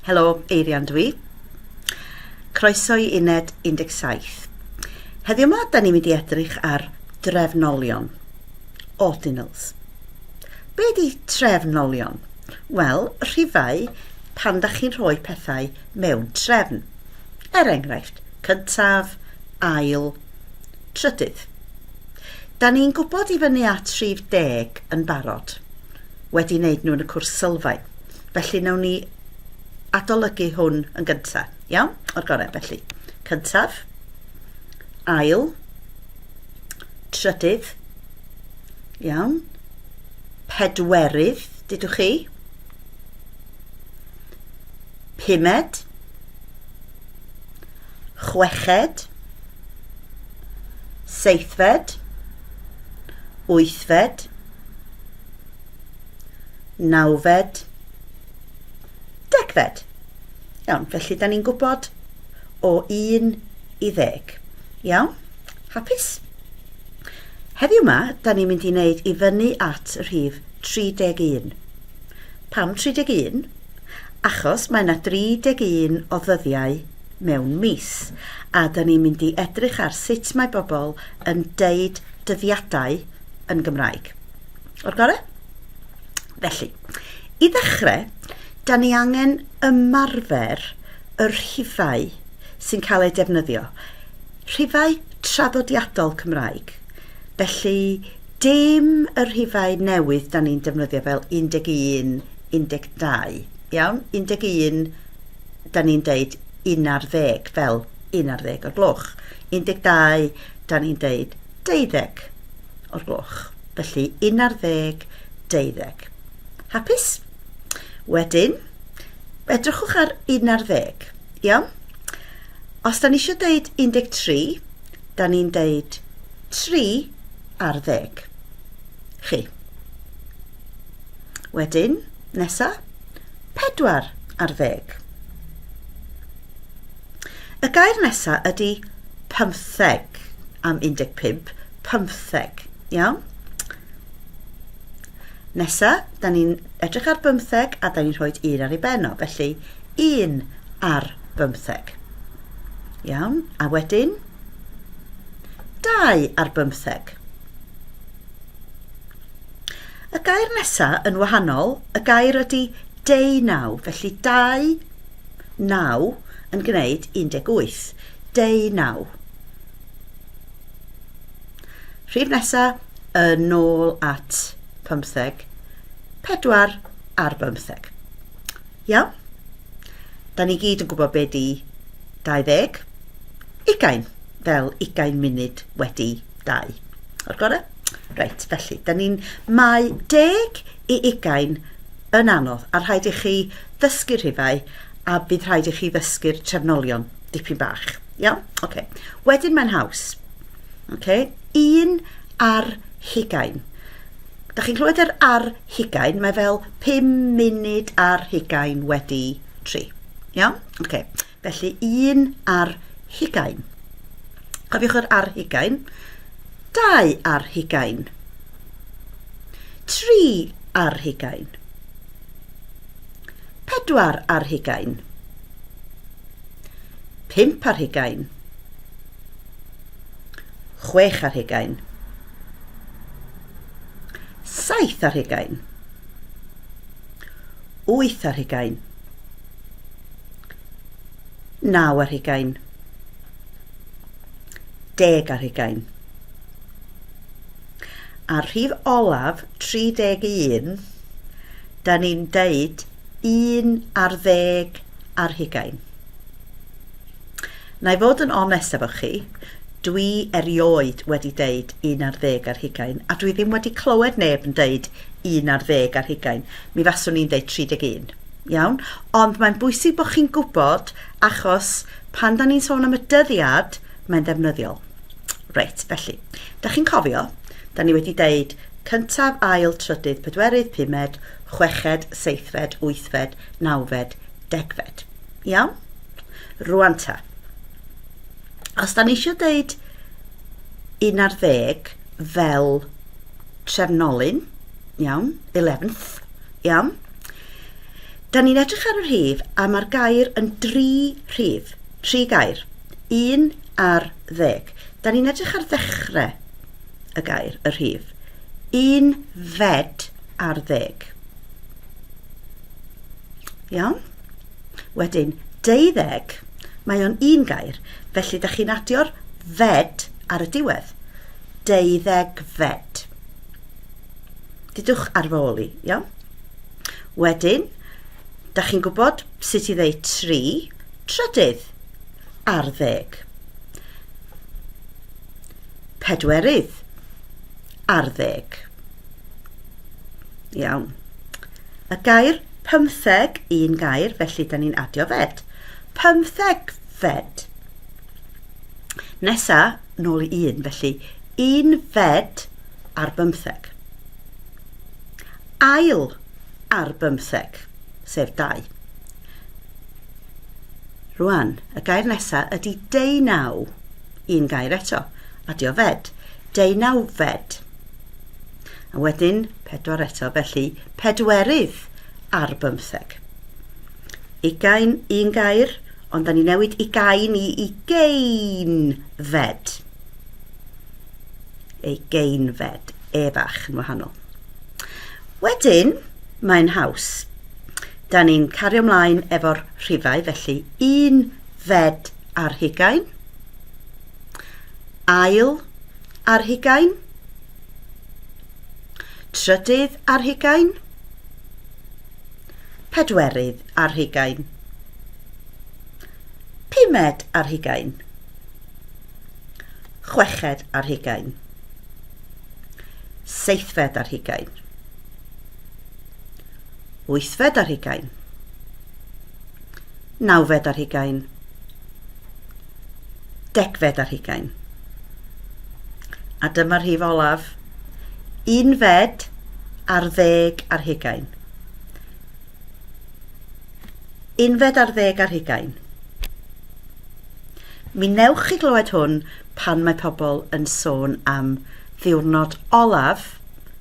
Helo, Eirian dwi. Croeso i Uned 17. Heddiw yma, da ni'n mynd i edrych ar drefnolion, ordinals. Be di trefnolion? Wel, rhifau pan da chi'n rhoi pethau mewn trefn. Enghraifft, cyntaf, ail, trydydd. Da ni'n gwybod i fyny at 30 yn barod, wedi wneud nhw yn y cwrs sylfaen. Felly nawn ni adolygu hwn yn gyntaf. Iawn? O'r gorau, felly. Cyntaf, ail, trydydd, iawn, pedwerydd, dydwch chi, pumed, chweched, seithfed, wythfed, nawfed, degfed. Iawn, felly da ni'n gwybod o 1 i 10. Iawn? Hapus? Heddiw yma, da ni'n mynd i wneud i fyny at y rhif 31. Pam 31? Achos mae yna 31 o ddyddiau mewn mis, a da ni'n mynd i edrych ar sut mae bobl yn deud dyddiadau yn Gymraeg. O'r gorau? Felly, i ddechrau, da ni angen ymarfer y rhifau sy'n cael ei defnyddio. Rhifau traddodiadol Cymraeg. Felly, dim y rhifau newydd da ni'n defnyddio fel 11, 12. Iawn? 11, da ni'n deud 11 fel 11 o'r gloch. 12, da ni'n deud 12 o'r gloch. Felly, 11, 12. Hapus? Wedyn, edrychwch ar 11, iawn? Os da ni eisiau deud 13, da ni'n deud 3 ar 10. Chi. Wedyn, nesa, 4 ar 10. Y gair nesa ydy 15 am 15, 15, iawn? Nesa, da ni'n edrych ar 15 a da ni'n rhoi 1 ar ei beno, felly 1 ar 15. Iawn, a wedyn 2 ar 15. Y gair nesa yn wahanol, y gair ydy 19, felly 2, 9 yn gwneud 18. 19. Rhif nesa yn ôl at 15, 4 ar 15. Iawn? Da ni gyd yn gwybod beth di 20, 20, fel 20 munud wedi 2. O'r gorau? Reit, felly, mae 10 i 20 yn anodd, a rhaid i chi ddysgu rhifau, a bydd rhaid i chi ddysgu'r trefnolion dipyn bach. Iawn? Okay. Wedyn mae'n haws. Okay. 1 ar 20. Da chi'n clywed ar 20, mae fel 5 munud ar 20 wedi 3. Iawn? Okay. Felly 1 ar 20. Cofiwch yr ar 20. 2 ar 20. 3 ar 20. 4 ar 20. 5 ar 20. 6 ar 20. 7 ar 20. 8 ar 20. 9 ar 20. 10 ar 20. A rhif olaf 31, da ni'n deud 1 ar 10 ar 20. Na i fod yn onest efo chi, dwi erioed wedi deud 1 ar 10 ar 20, a dwi ddim wedi clywed neb yn deud 1 ar 10 ar 20. Mi faswn ni'n deud 31. Iawn? Ond mae'n bwysig bod chi'n gwybod, achos pan da ni'n sôn am y dyddiad, mae'n ddefnyddiol. Reit, felly, da chi'n cofio, da ni wedi deud cyntaf, ail, trydydd, pedwerydd, pumed, chweched, seithfed, wythfed, nawfed, degfed. Iawn? Rwan ta. Os da ni eisiau deud 1 ar 10 fel trefnolyn, iawn, 11th, iawn, Da ni'n edrych ar y rhif a mae'r gair yn 3 rhif, 3 gair, 1 ar 10. Da ni'n edrych ar ddechrau y gair, y rhif, 1 fed ar 10. Iawn? Wedyn, 12, mae o'n 1 gair, felly da chi'n adio'r fed ar y diwedd. 12 fed. Dydwch ar fy ôl i, iawn? Wedyn, da chi'n gwybod sut i ddeud 3, trydydd ar 10. Pedwerydd ar 10. Iawn. Y gair 15, 1 gair, felly da ni'n adio fed. 15 fed. Nesa, nôl i 1, felly 1 fed ar 15. Ail ar 15, sef 2. Rwan, y gair nesa ydy 19, 1 gair eto, adio fed. 19 fed. A wedyn 4 eto, felly pedwerydd ar 15. Ugain, 1 gair, ond da ni newid ugain i ugain fed. Ugain fed, e bach yn wahanol. Wedyn, mae'n haws. Da ni'n cario ymlaen efo'r rhifau, felly 1 fed ar 20, ail ar 20, trydydd ar 20, pedwerydd ar 20, pumed ar 20, chweched ar 20, seithfed ar 20, wythfed ar 20, nawfed ar 20, degfed ar 20. A dyma'r rhif olaf, 1 fed ar 10 ar 20. 1 fed ar 10 ar 20. Mi newch chi glywed hwn pan mae pobl yn sôn am ddiwrnod olaf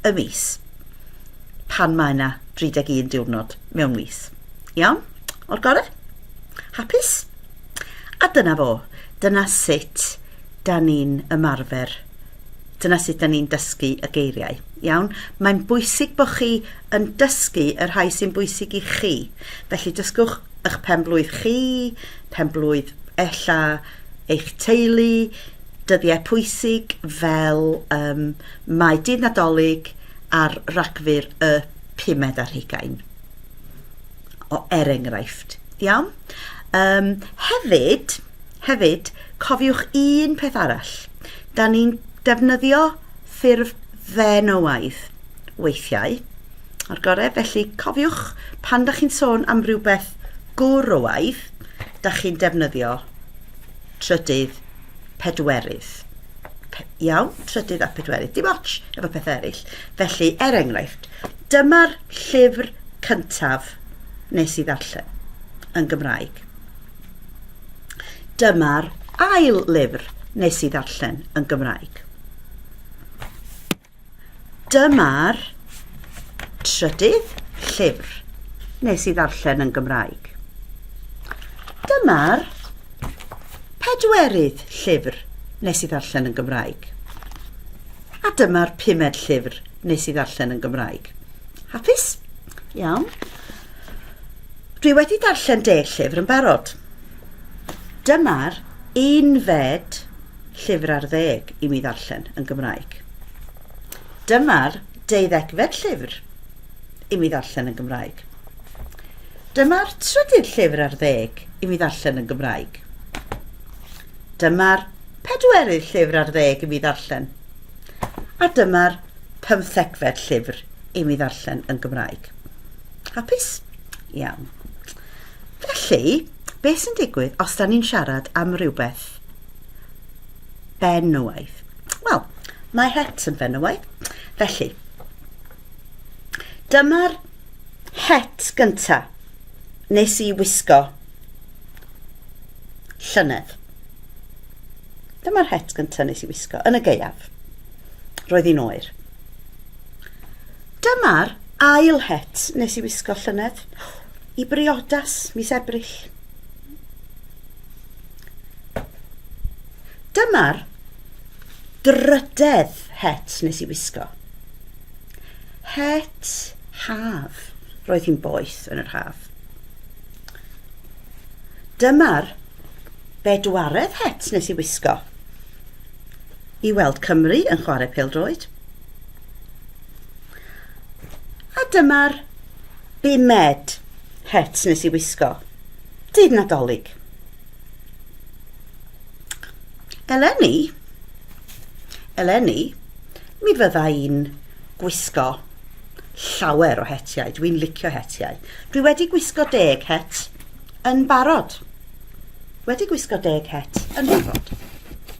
y mis. Pan mae yna 31 diwrnod mewn mis. Iawn? O'r gorau? Hapus? A dyna fo. Dyna sut da ni'n ymarfer. Dyna sut da ni'n dysgu y geiriau. Iawn? Mae'n bwysig bod chi yn dysgu y rhai sy'n bwysig i chi. Felly dysgwch eich penblwydd chi, penblwydd ella eich teulu, dyddiau pwysig fel mae dydd Nadolig ar Rhagfyr y 5 ar 20. O enghraifft. Iawn? Hefyd, cofiwch un peth arall. Da ni'n defnyddio ffurf fenywaidd weithiau. O'r gorau, felly cofiwch pan da chi'n sôn am rhywbeth gwrywaidd, da chi'n defnyddio trydydd, pedwerydd. Iawn, trydydd a pedwerydd. Dim ots efo peth eraill. Felly, enghraifft, dyma'r llyfr cyntaf nes i ddarllen yn Gymraeg. Dyma'r ail lyfr nes i ddarllen yn Gymraeg. Dyma'r trydydd llyfr nes i ddarllen yn Gymraeg. Dyma'r pedwerydd llyfr nes i ddarllen yn Gymraeg. A dyma'r 5ed llyfr nes i ddarllen yn Gymraeg. Hapus? Iawn. Dwi wedi darllen 10 llyfr yn barod. Dyma'r 11 llyfr ar 10 i mi ddarllen yn Gymraeg. Dyma'r 12fed llyfr i mi ddarllen yn Gymraeg. Dyma'r trydydd llyfr ar 10 i mi ddarllen yn Gymraeg. Dyma'r pedwerydd llyfr ar 10 i mi ddarllen. A dyma'r 15fed llyfr i mi ddarllen yn Gymraeg. Hapus? Iawn. Felly, beth sy'n digwydd os da ni'n siarad am rhywbeth benywaidd? Wel, mae het yn benywaidd. Felly, dyma'r het gynta nes i wisgo llynedd. Dyma'r het gynta nes i wisgo yn y gaeaf. Roedd hi'n oer. Dyma'r ail het nes i wisgo llynedd. i briodas mis Ebrill. Dyma'r drydedd het nes i wisgo. Het haf. Roedd hi'n boeth yn yr haf. Dyma'r bedwaredd het nes i wisgo. I weld Cymru yn chwarae pêl-droed. A dyma'r bumed het nes i wisgo. Dydd Nadolig. Eleni, mi fydda i'n gwisgo llawer o hetiau. Dwi'n licio hetiau. Dwi wedi gwisgo 10 het yn barod.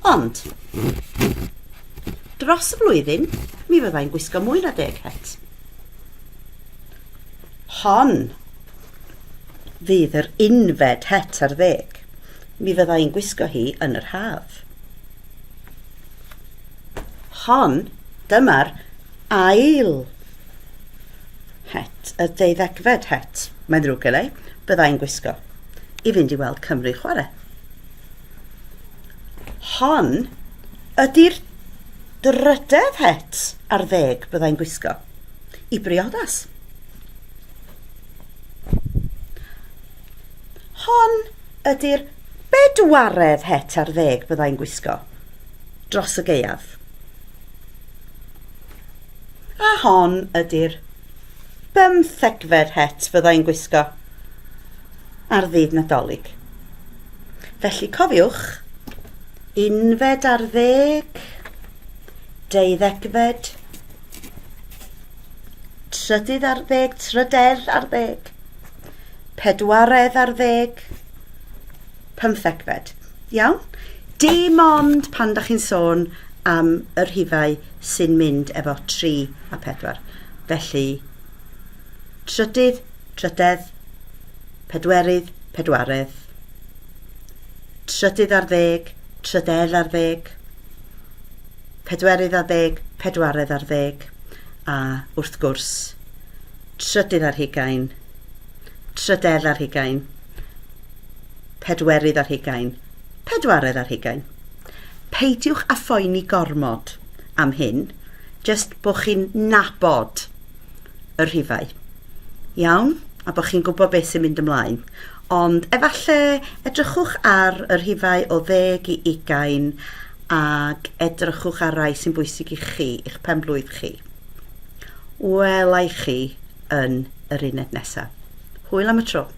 Ond, dros y flwyddyn, mi fydda i'n gwisgo mwy na 10 het. Hon fydd yr unfed het ar 10. Mi fydda i'n gwisgo hi yn yr haf. Dyma'r ail het, y 12fed het, mae'n ddrwg gyda i, bydda i'n gwisgo i fynd i weld Cymru chwarae. Hon ydy'r drydedd het ar 10 bydda i'n gwisgo i briodas. Hon ydy'r bedwaredd het ar 10 bydda i'n gwisgo dros y gaeaf. A hon ydy'r 15fed het fydda i'n gwisgo ar ddydd Nadolig. Felly cofiwch, unfed ar 10, 12fed, trydydd ar 10, trydedd ar 10, pedwaredd ar 10, 15fed. Iawn? Dim ond pan da chi'n sôn am y rhifau sy'n mynd efo 3 a 4. Felly, trydydd, trydedd, pedwerydd, pedwaredd, trydydd ar 10, trydedd ar 10, pedwerydd ar 10, pedwaredd ar 10, a wrth gwrs, trydydd ar 20, trydedd ar 20, pedwerydd ar 20, pedwaredd ar 20. Peidiwch a phoeni gormod am hyn, jyst bod chi'n nabod y rhifau. Iawn? A bod chi'n gwybod beth sy'n mynd ymlaen. Ond efallai edrychwch ar y rhifau o 10 i 20 ac edrychwch ar rai sy'n bwysig i chi, i'ch penblwydd chi. Welai chi yn yr uned nesaf. Hwyl am y tro.